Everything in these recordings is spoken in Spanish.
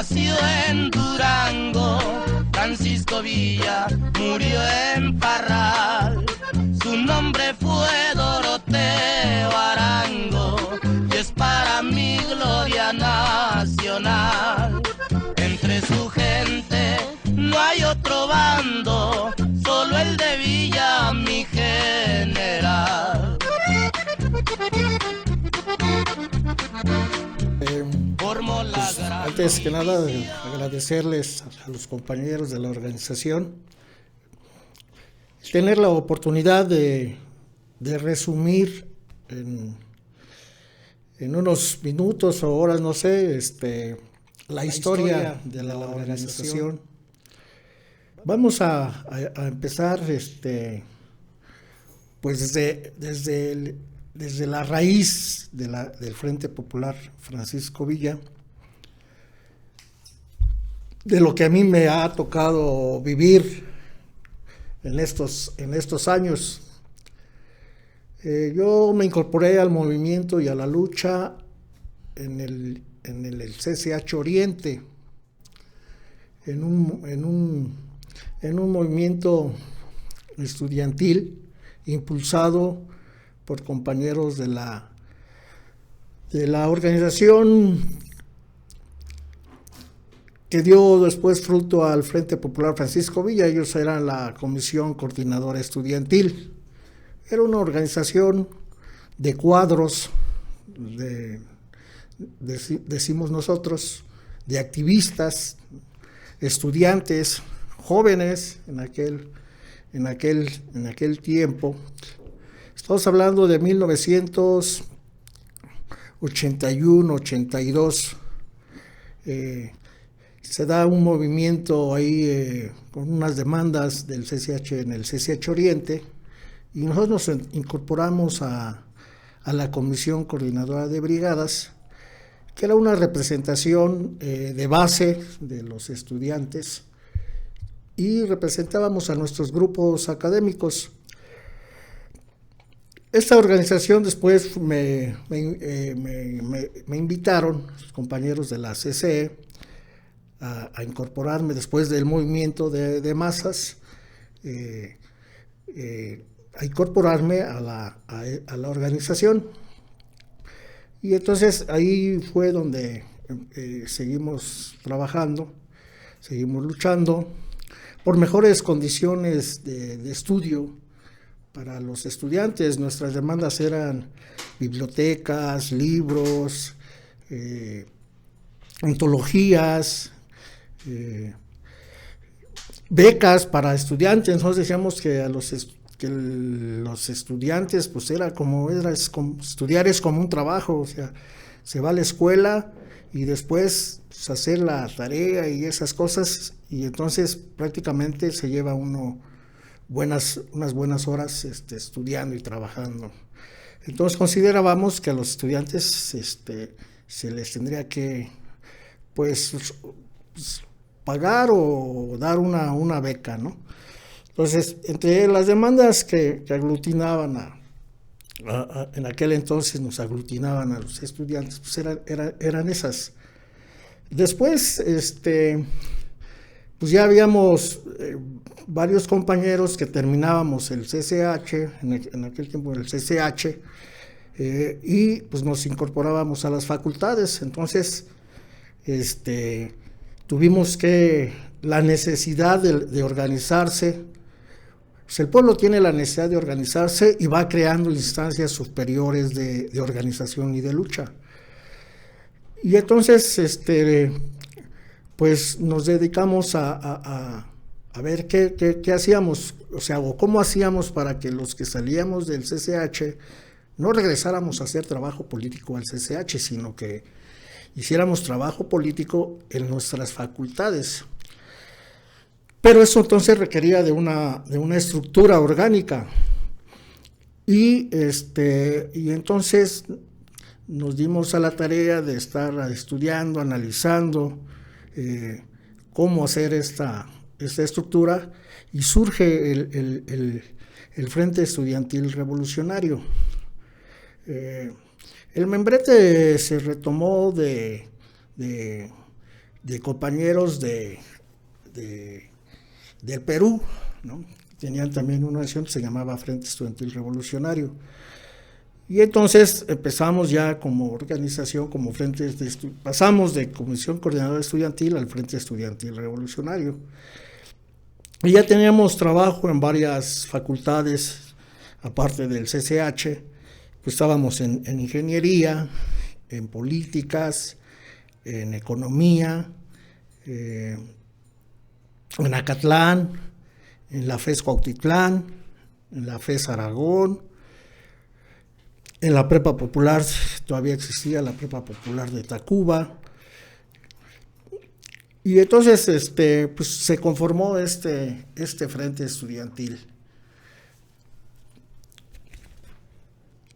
nació en Durango, Francisco Villa murió en Parral. Su nombre fue Doroteo Arango y es para mí gloria nacional. Entre su gente no hay otro bando, solo el de Villa, mi general. Antes que nada, agradecerles a los compañeros de la organización tener la oportunidad de resumir en unos minutos o horas, no sé, la historia de la organización. Vamos a empezar pues desde la raíz del Frente Popular Francisco Villa, de lo que a mí me ha tocado vivir en estos años. Yo me incorporé al movimiento y a la lucha en el CCH Oriente, en un movimiento estudiantil impulsado por compañeros de la organización que dio después fruto al Frente Popular Francisco Villa. Ellos eran la Comisión Coordinadora Estudiantil. Era una organización de cuadros, decimos nosotros, de activistas, estudiantes, jóvenes en aquel tiempo. Estamos hablando de 1981, 82. Se da un movimiento ahí con unas demandas del CCH en el CCH Oriente, y nosotros nos incorporamos a la Comisión Coordinadora de Brigadas, que era una representación de base de los estudiantes, y representábamos a nuestros grupos académicos. Esta organización después me invitaron, los compañeros de la CCE, a incorporarme después del movimiento de masas, a incorporarme a la organización. Y entonces ahí fue donde seguimos trabajando, seguimos luchando por mejores condiciones de estudio para los estudiantes. Nuestras demandas eran bibliotecas, libros, antologías, becas para estudiantes. Nosotros decíamos que los estudiantes, pues era como estudiar es como un trabajo, o sea, se va a la escuela y después pues, hacer la tarea y esas cosas, y entonces prácticamente se lleva uno unas buenas horas estudiando y trabajando. Entonces considerábamos que a los estudiantes se les tendría que pues pagar o dar una beca, ¿no? Entonces, entre las demandas que aglutinaban en aquel entonces nos aglutinaban a los estudiantes, pues eran esas. Después, pues ya habíamos varios compañeros que terminábamos el CCH, en aquel tiempo el CCH, y pues nos incorporábamos a las facultades. Entonces, tuvimos la necesidad de organizarse. Pues el pueblo tiene la necesidad de organizarse y va creando instancias superiores de organización y de lucha. Y entonces, pues nos dedicamos a ver qué hacíamos, o sea, o cómo hacíamos para que los que salíamos del CCH no regresáramos a hacer trabajo político al CCH, sino que hiciéramos trabajo político en nuestras facultades. Pero eso entonces requería de una estructura orgánica. Y entonces nos dimos a la tarea de estar estudiando, analizando cómo hacer esta estructura, y surge el Frente Estudiantil Revolucionario. El membrete se retomó de compañeros del Perú, ¿no? Tenían también una organización que se llamaba Frente Estudiantil Revolucionario. Y entonces empezamos ya como organización, como pasamos de Comisión Coordinadora Estudiantil al Frente Estudiantil Revolucionario. Y ya teníamos trabajo en varias facultades, aparte del CCH, pues estábamos en ingeniería, en políticas, en economía, en Acatlán, en la FES Cuautitlán, en la FES Aragón, en la Prepa Popular, todavía existía la Prepa Popular de Tacuba. Y entonces pues se conformó este frente estudiantil.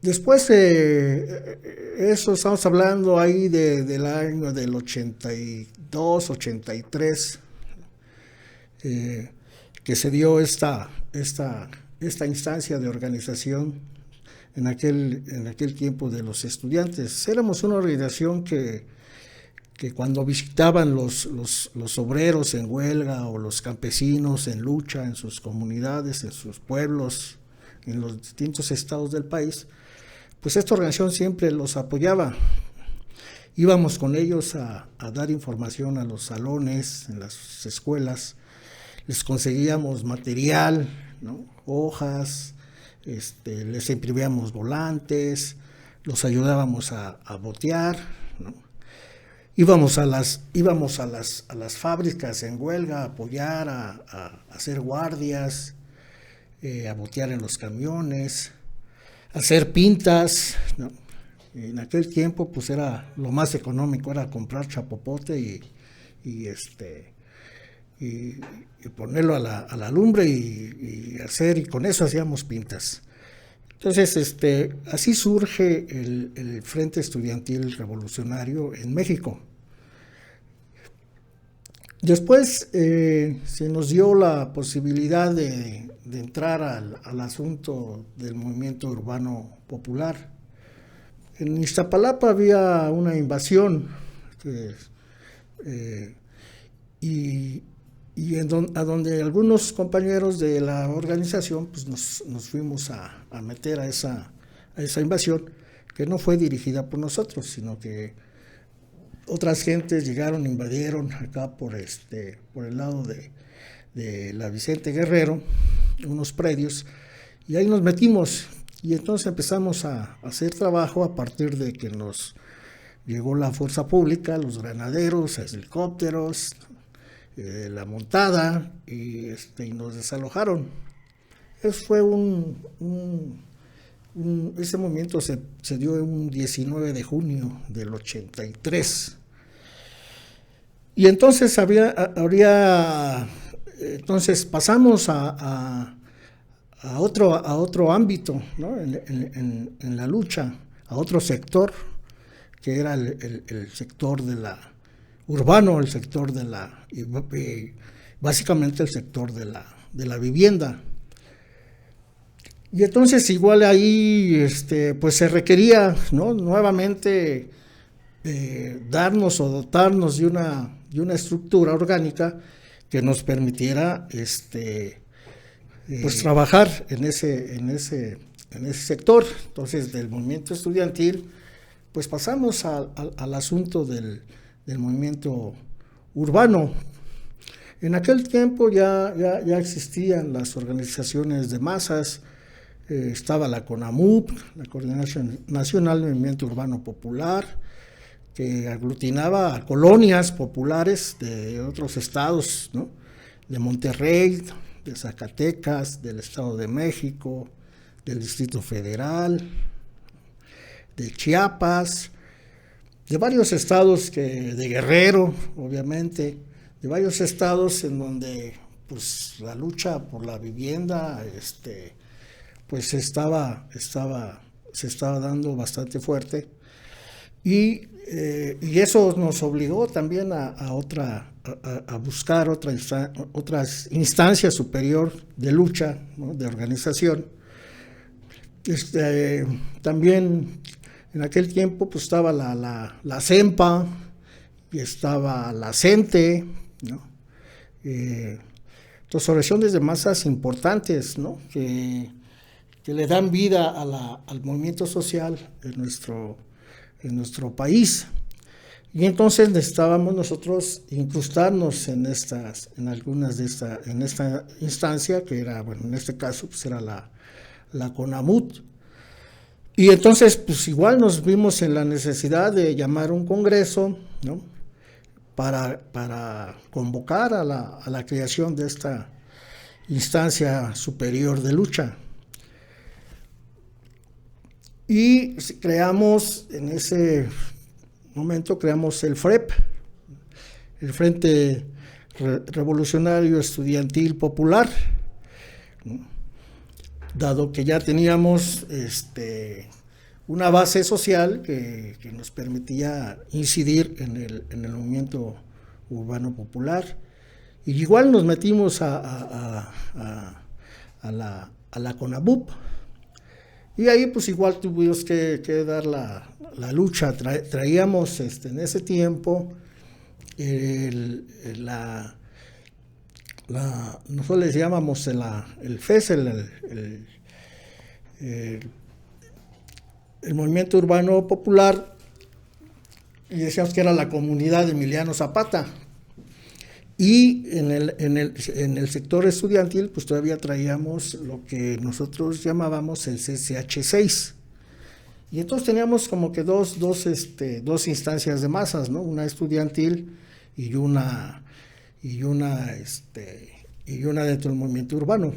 Después eso estamos hablando ahí del año del 82, 83, que se dio esta instancia de organización en aquel tiempo de los estudiantes. Éramos una organización que cuando visitaban los obreros en huelga o los campesinos en lucha en sus comunidades, en sus pueblos, en los distintos estados del país, pues esta organización siempre los apoyaba. Íbamos con ellos a dar información a los salones, en las escuelas, les conseguíamos material, ¿no? Hojas, les imprimíamos volantes, los ayudábamos a botear, ¿no? Íbamos a las fábricas en huelga a apoyar, a hacer guardias, a botear en los camiones, a hacer pintas, ¿no? En aquel tiempo pues era lo más económico, era comprar chapopote y ponerlo a la lumbre y con eso hacíamos pintas. Entonces así surge el Frente Estudiantil Revolucionario en México. Después se nos dio la posibilidad de entrar al asunto del movimiento urbano popular. En Iztapalapa había una invasión a donde algunos compañeros de la organización pues nos fuimos a meter a esa invasión, que no fue dirigida por nosotros, sino que otras gentes llegaron, invadieron acá por el lado de la Vicente Guerrero, unos predios, y ahí nos metimos, y entonces empezamos a hacer trabajo a partir de que nos llegó la fuerza pública, los granaderos, helicópteros, la montada, y nos desalojaron. Fue ese movimiento se dio un 19 de junio del 83. Y entonces entonces pasamos a otro ámbito, ¿no? en la lucha, a otro sector, que era el sector urbano, el sector básicamente el sector de la vivienda. Y entonces igual ahí pues se requería, ¿no? Nuevamente darnos o dotarnos de una estructura orgánica que nos permitiera pues trabajar en ese sector. Entonces del movimiento estudiantil pues pasamos al asunto del movimiento urbano. En aquel tiempo ya existían las organizaciones de masas. Estaba la CONAMUP, la Coordinación Nacional del Movimiento Urbano Popular, que aglutinaba a colonias populares de otros estados, ¿no? De Monterrey, de Zacatecas, del Estado de México, del Distrito Federal, de Chiapas, de varios estados, de Guerrero, obviamente, de varios estados en donde pues la lucha por la vivienda pues se estaba dando bastante fuerte, y eso nos obligó también a buscar otra instancia superior de lucha, ¿no? De organización. También en aquel tiempo pues estaba la CEMPA y estaba la CENTE, ¿no? Entonces, organizaciones de masas importantes, ¿no? que le dan vida al movimiento social en nuestro país. Y entonces necesitábamos nosotros incrustarnos en esta instancia, que era, bueno, en este caso, pues era la CONAMUT. Y entonces, pues igual nos vimos en la necesidad de llamar un congreso, ¿no? Para convocar a la creación de esta instancia superior de lucha. Y creamos, en ese momento, creamos el FREP, el Frente Revolucionario Estudiantil Popular, ¿no? Dado que ya teníamos una base social que nos permitía incidir en el movimiento urbano popular. Y igual nos metimos a la CONABUP, y ahí pues igual tuvimos que dar la lucha. Traíamos en ese tiempo nosotros les llamamos el FES, el Movimiento Urbano Popular, y decíamos que era la comunidad de Emiliano Zapata. Y en el sector estudiantil, pues todavía traíamos lo que nosotros llamábamos el CCH6. Y entonces teníamos como que dos instancias de masas, ¿no? Una estudiantil y una dentro del movimiento urbano.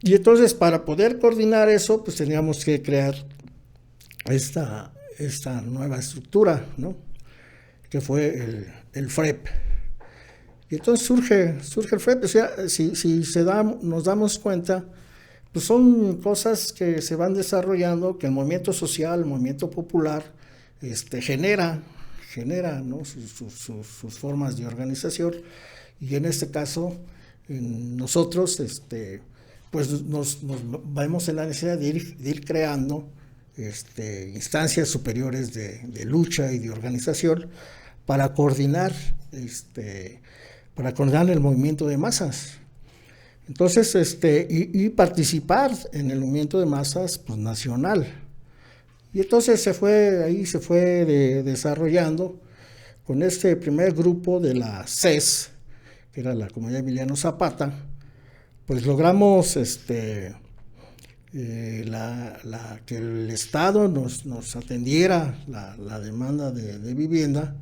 Y entonces, para poder coordinar eso, pues teníamos que crear esta nueva estructura, ¿no? Que fue el FREP. Y entonces surge el FREP. O sea, si nos damos cuenta, pues son cosas que se van desarrollando, que el movimiento social, el movimiento popular, genera, ¿no? sus formas de organización. Y en este caso, nosotros, pues nos vemos en la necesidad de ir creando instancias superiores de lucha y de organización para coordinar el movimiento de masas. Entonces, y participar en el movimiento de masas, pues, nacional. Y entonces se fue desarrollando con este primer grupo de la CES, que era la Comunidad Emiliano Zapata. Pues logramos que el Estado nos atendiera la demanda de vivienda,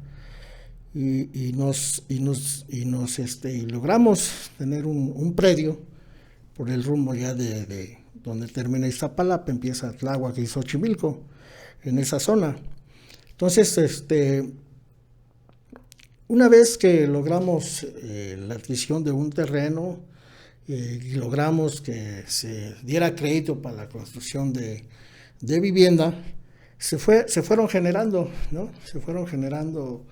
y logramos tener un predio por el rumbo ya de donde termina Iztapalapa, empieza Tláhuac y Xochimilco, en esa zona. Entonces, una vez que logramos la adquisición de un terreno, y logramos que se diera crédito para la construcción de vivienda, se fueron generando, ¿no? Se fueron generando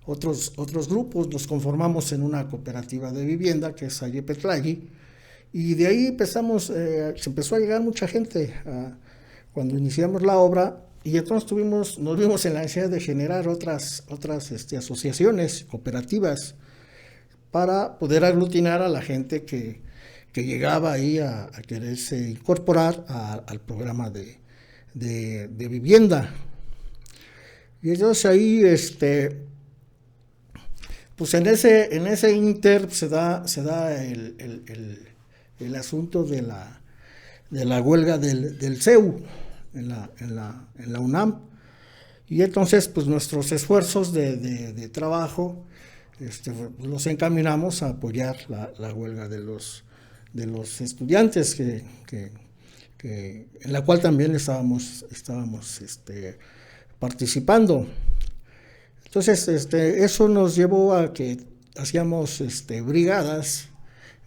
otros grupos. Nos conformamos en una cooperativa de vivienda, que es Ayepetlagui, y de ahí se empezó a llegar mucha gente cuando iniciamos la obra, y entonces nos vimos en la necesidad de generar otras asociaciones, cooperativas, para poder aglutinar a la gente que llegaba ahí a quererse incorporar al programa de vivienda. Y entonces ahí, pues en ese inter se da el asunto de la huelga del CEU en la UNAM. Y entonces, pues nuestros esfuerzos de trabajo los encaminamos a apoyar la huelga de los estudiantes, en la cual también estábamos participando. Entonces, eso nos llevó a que hacíamos brigadas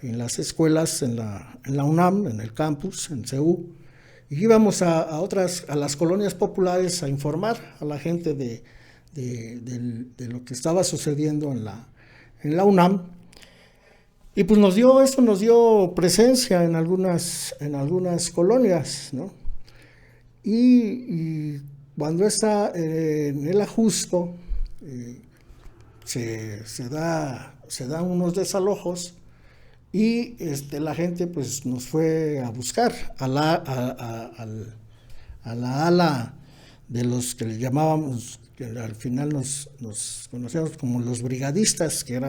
en las escuelas, en la UNAM, en el campus, en CEU, y íbamos a las colonias populares a informar a la gente de lo que estaba sucediendo en la UNAM. Y pues nos dio presencia en algunas colonias, ¿no? Y cuando está en el Ajusco, se dan unos desalojos y la gente pues nos fue a buscar a la ala de los que le llamábamos, que al final nos conocíamos como los brigadistas, que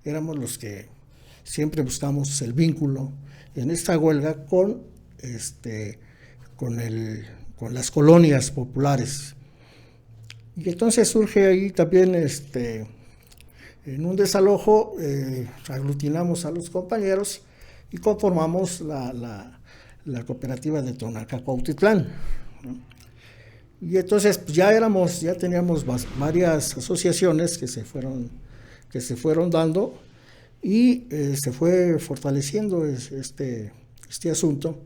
éramos los que siempre buscamos el vínculo en esta huelga con las colonias populares. Y entonces surge ahí también en un desalojo, aglutinamos a los compañeros y conformamos la cooperativa de Tonacacuautitlán, ¿no? Y entonces pues, ya teníamos varias asociaciones que se fueron dando y se fue fortaleciendo este asunto.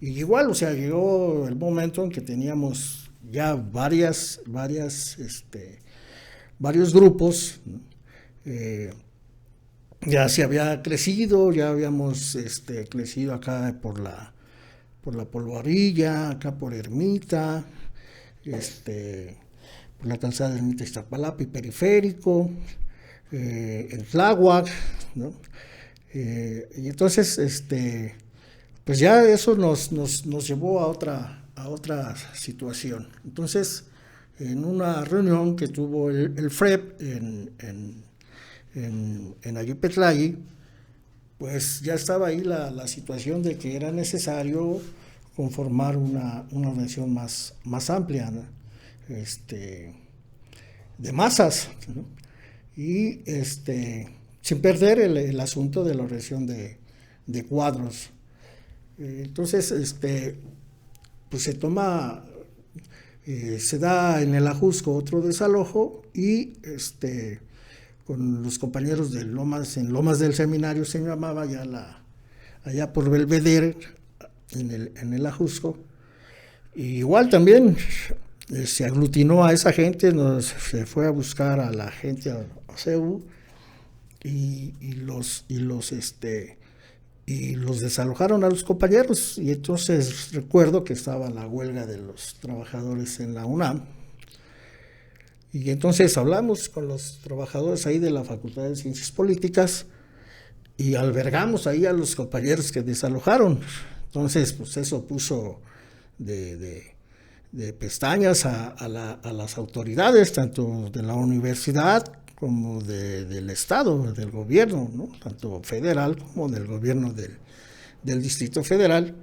Y igual, o sea, llegó el momento en que teníamos ya varios grupos, ¿no? Ya se había crecido, ya habíamos crecido acá por la Polvorilla, acá por Ermita, por la calzada de Ermita Iztapalapa y Periférico, en Tláhuac, ¿no? Y entonces, pues ya eso nos llevó a otra situación. Entonces, en una reunión que tuvo el FREP en Ayipetlali, pues ya estaba ahí la situación de que era necesario conformar una organización más amplia, ¿no? De masas, ¿no? Y sin perder el asunto de la organización de cuadros. Entonces, pues se da en el Ajusco otro desalojo y con los compañeros de en Lomas del Seminario se llamaba allá por Belvedere, en el Ajusco. Y igual también se aglutinó a esa gente, se fue a buscar a la gente a CEU y los desalojaron a los compañeros. Y entonces recuerdo que estaba la huelga de los trabajadores en la UNAM. Y entonces hablamos con los trabajadores ahí de la Facultad de Ciencias Políticas y albergamos ahí a los compañeros que desalojaron. Entonces, pues eso puso de pestañas a las autoridades, tanto de la universidad como del Estado, del gobierno, ¿no? Tanto federal como del gobierno del Distrito Federal,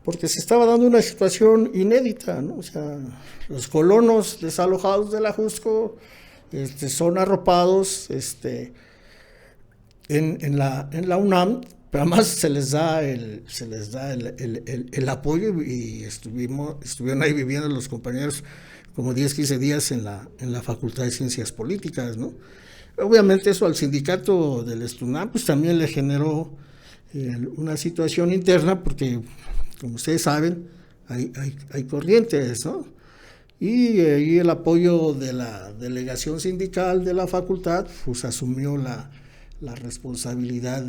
porque se estaba dando una situación inédita, ¿no? O sea, los colonos desalojados del Ajusco son arropados en la UNAM, pero además se les da el apoyo y estuvieron ahí viviendo los compañeros como 10, 15 días en la Facultad de Ciencias Políticas, ¿no? Obviamente eso al sindicato del Estunam pues también le generó una situación interna porque, como ustedes saben, hay corrientes, ¿no? Y el apoyo de la delegación sindical de la facultad pues asumió la responsabilidad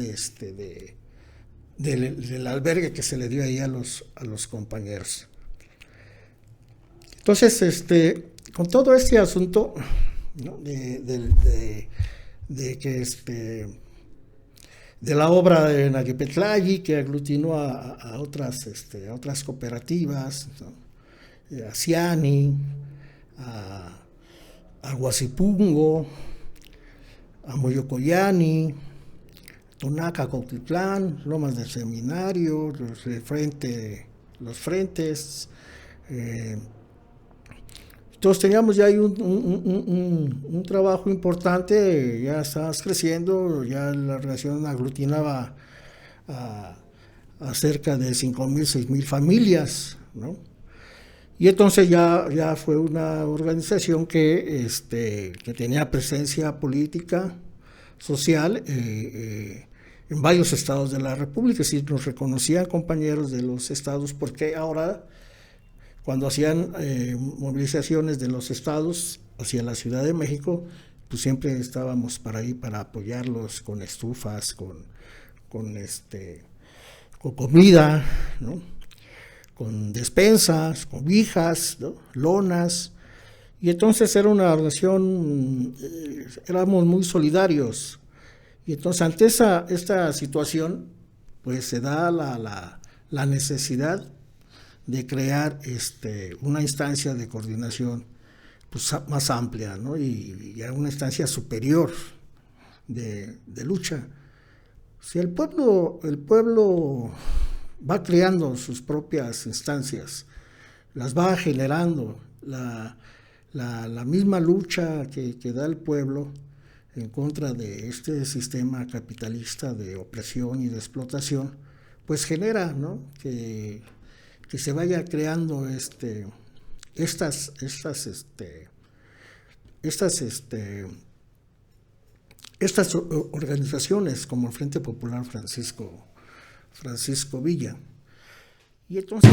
del albergue que se le dio ahí a los compañeros. Entonces, con todo este asunto, ¿no? de la obra de Ayipetlali, que aglutinó a otras cooperativas, ¿no? A Ciani, a Huasipungo, a Moyocoyani, Tonacacuautitlán, Lomas del Seminario, los frentes. Entonces teníamos ya ahí un trabajo importante, ya estábamos creciendo, ya la relación aglutinaba a cerca de 5,000, 6,000 familias, ¿no? Y entonces ya fue una organización que tenía presencia política, social, en varios estados de la República. Es decir, nos reconocían compañeros de los estados, porque ahora, cuando hacían movilizaciones de los estados hacia la Ciudad de México, pues siempre estábamos para ahí para apoyarlos con estufas, con comida, ¿no? Con despensas, cobijas, ¿no? Lonas, Y entonces era una nación, éramos muy solidarios. Y entonces ante esta situación, pues se da la necesidad de crear una instancia de coordinación pues, más amplia, ¿no? y una instancia superior de lucha. Si el pueblo va creando sus propias instancias, las va generando, la misma lucha que da el pueblo en contra de este sistema capitalista de opresión y de explotación, pues genera, ¿no? que se vaya creando estas organizaciones como el Frente Popular Francisco Villa. Y entonces